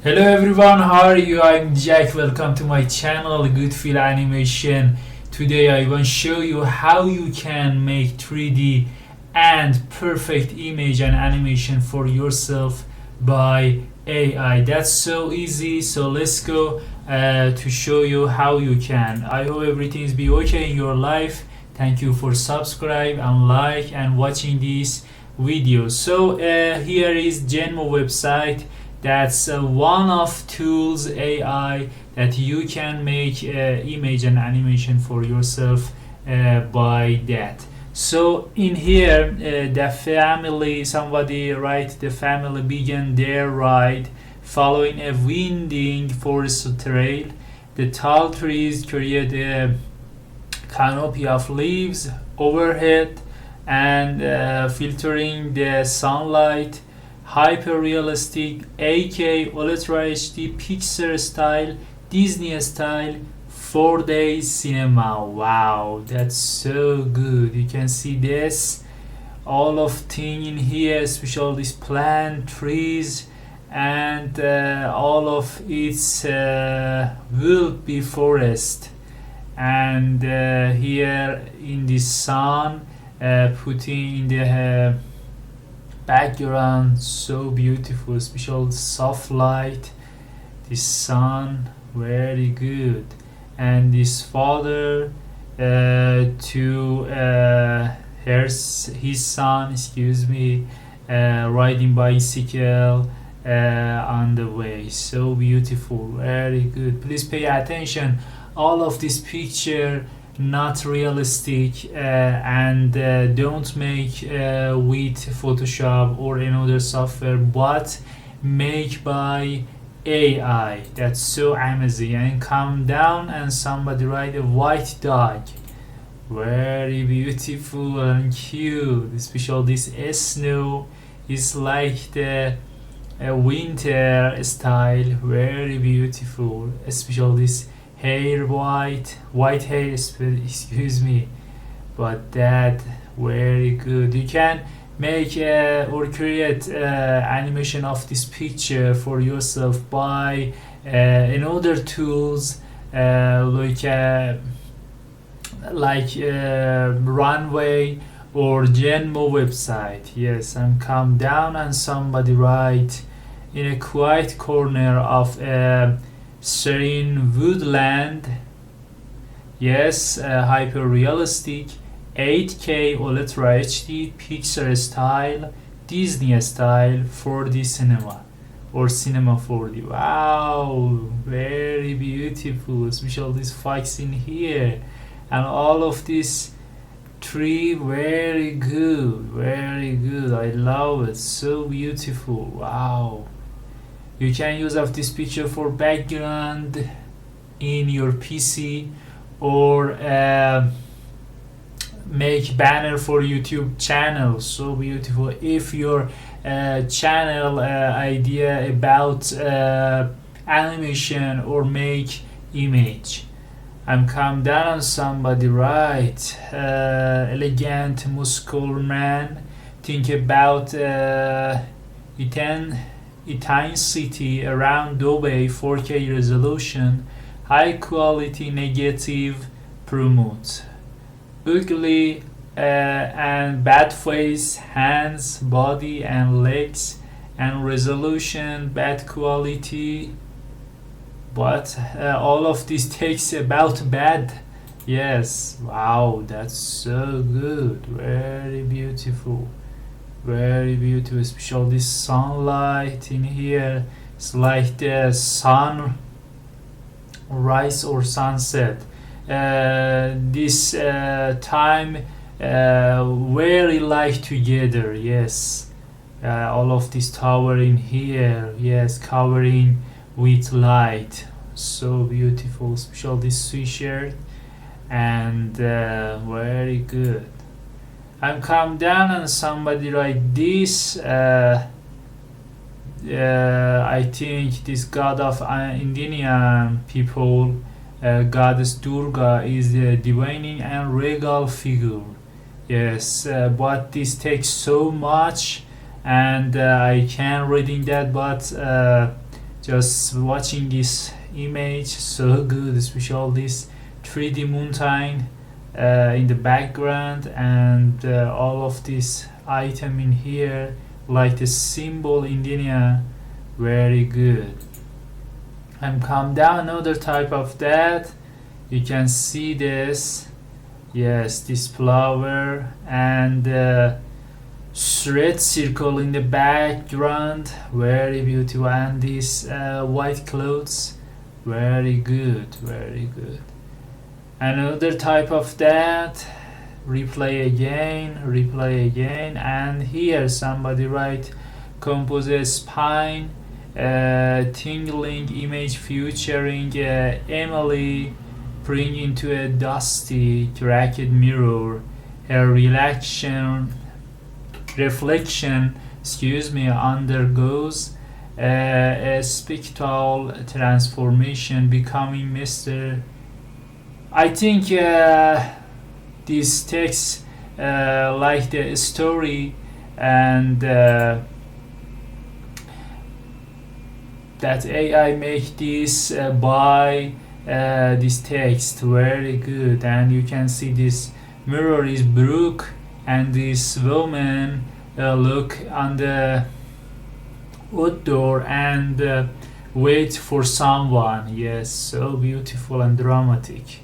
Hello everyone, how are you? I'm Jack. Welcome to my channel, Good Feel Animation. Today I want to show you how you can make 3D and perfect image and animation for yourself by AI. That's so easy. So let's go to show you how you can. I hope everything is be okay in your life. Thank you for subscribe and like and watching this video. So here is Genmo website. That's one of tools AI that you can make image and animation for yourself by that. So in here the family, somebody write the family began their ride following a winding forest trail. The tall trees create a canopy of leaves overhead and filtering the sunlight. Hyper-realistic 8K Ultra HD Pixar style, Disney style, 4 days cinema. Wow, that's so good. You can see this, all of thing in here, especially this plant, trees, and all of its will be forest. And here in the sun, putting in the background so beautiful, especially soft light, the sun, very good. And this father to his son, excuse me, riding bicycle on the way, so beautiful, very good. Please pay attention, all of this picture not realistic and don't make with Photoshop or another software, but make by AI. That's so amazing. And come down and somebody write a white dog, very beautiful and cute, especially this snow is like the winter style, very beautiful, especially this hair, white hair, excuse me, but that very good. You can make or create animation of this picture for yourself by another tools like Runway or Genmo website. Yes, and come down and somebody write in a quiet corner of serene woodland. Yes, hyper realistic 8K Ultra HD Pixar style, Disney style 4D cinema or cinema 4D. Wow, very beautiful, especially this fox in here and all of this tree, very good, very good. I love it, so beautiful. Wow. You can use of this picture for background in your PC or make banner for YouTube channel. So beautiful. If your channel idea about animation or make image, and come down somebody right, elegant muscular man, think about intensity around Dubai, 4K resolution, high quality negative promote. Ugly and bad face, hands, body and legs, and resolution bad quality, but all of this takes about bad. Yes, wow, that's so good, very beautiful. Very beautiful, especially this sunlight in here. It's like the sun rise or sunset. This time very light together. Yes, all of this tower in here. Yes, covering with light. So beautiful, especially this sweatshirt and very good. And come down and somebody write this. I think this god of Indian people, goddess Durga, is a divine and regal figure. Yes, but this takes so much, and I can reading that, but just watching this image, so good, especially this 3D mountain in the background, and all of this item in here like the symbol India, very good. And come down another type of that, you can see this, yes, this flower and red circle in the background, very beautiful, and these white clothes, very good, very good. Another type of that, replay again, and here somebody write compose a spine tingling image featuring Emily bring into a dusty cracked mirror her reflection undergoes a spectral transformation, becoming Mr. I think this text like the story, and that AI make this by this text, very good. And you can see this mirror is broke, and this woman look on the outdoor and wait for someone. Yes, so beautiful and dramatic,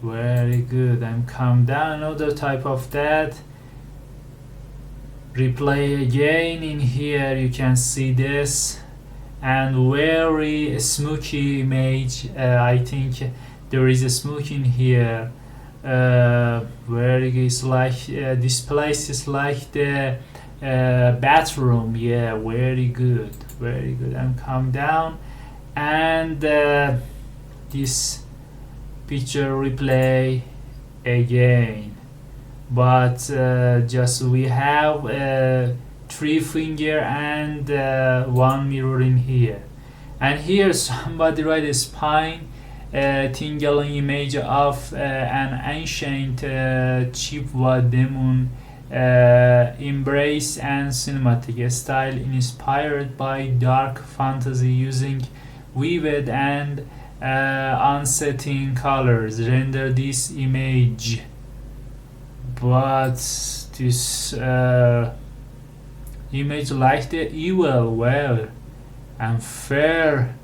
very good. And come down another type of that, replay again. In here you can see this, and very smoky image. I think there is a smoke in here, very good. It's like this place is like the bathroom, yeah, very good, very good. And come down, and this picture replay again, but just we have 3 finger and 1 mirror in here. And here somebody write a spine tingling image of an ancient Chippewa demon embrace and cinematic style inspired by dark fantasy using vivid and unsettling colors render this image. But this image like the evil, well, and fair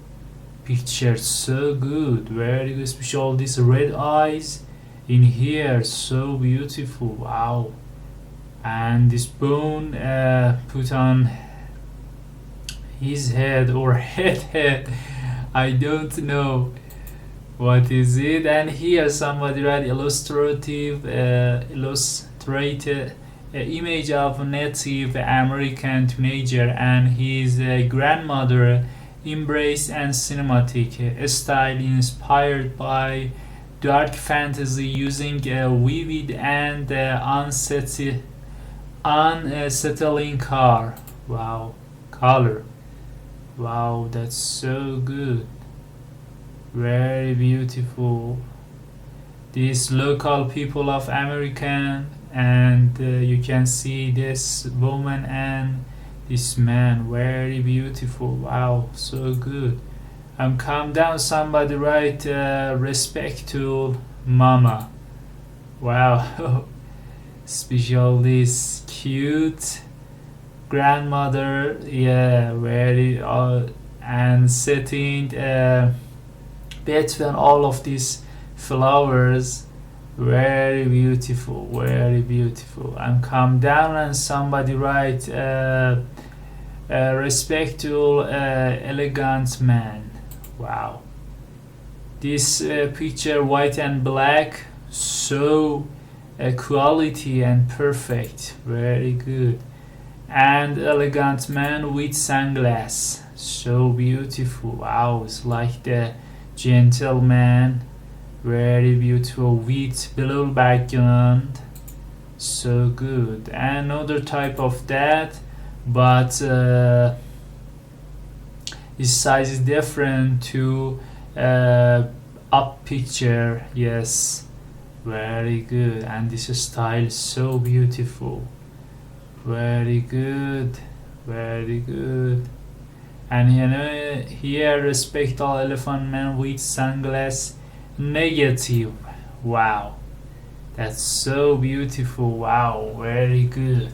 picture, so good, very good, especially these red eyes in here, so beautiful, wow. And this bone put on his head or head, I don't know what is it. And here somebody write illustrated image of a Native American teenager and his grandmother embrace and cinematic style inspired by dark fantasy using a vivid and unsettling color. Wow, that's so good, very beautiful. These local people of American, and you can see this woman and this man, very beautiful, wow, so good. And come down, somebody write respect to mama, wow. Special this cute grandmother, yeah, very and sitting between all of these flowers, very beautiful, very beautiful. And come down, and somebody write respectful elegant man, wow. This picture white and black, so quality and perfect, very good. And elegant man with sunglasses, so beautiful, wow. It's like the gentleman, very beautiful with blue background, so good. And another type of that, but his size is different to up picture, yes, very good. And this style so beautiful, very good, very good. And here respect all elephant man with sunglass negative. Wow, that's so beautiful. Wow, very good.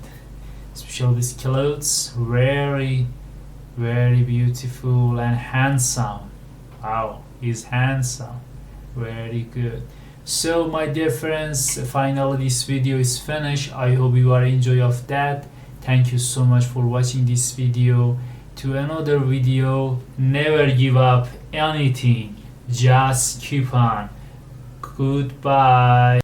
Especially these clothes, very beautiful and handsome. Wow, he's handsome. Very good. So my dear friends, finally this video is finished. I hope you are enjoy of that. Thank you so much for watching this video. To another video. Never give up anything, just keep on. Goodbye.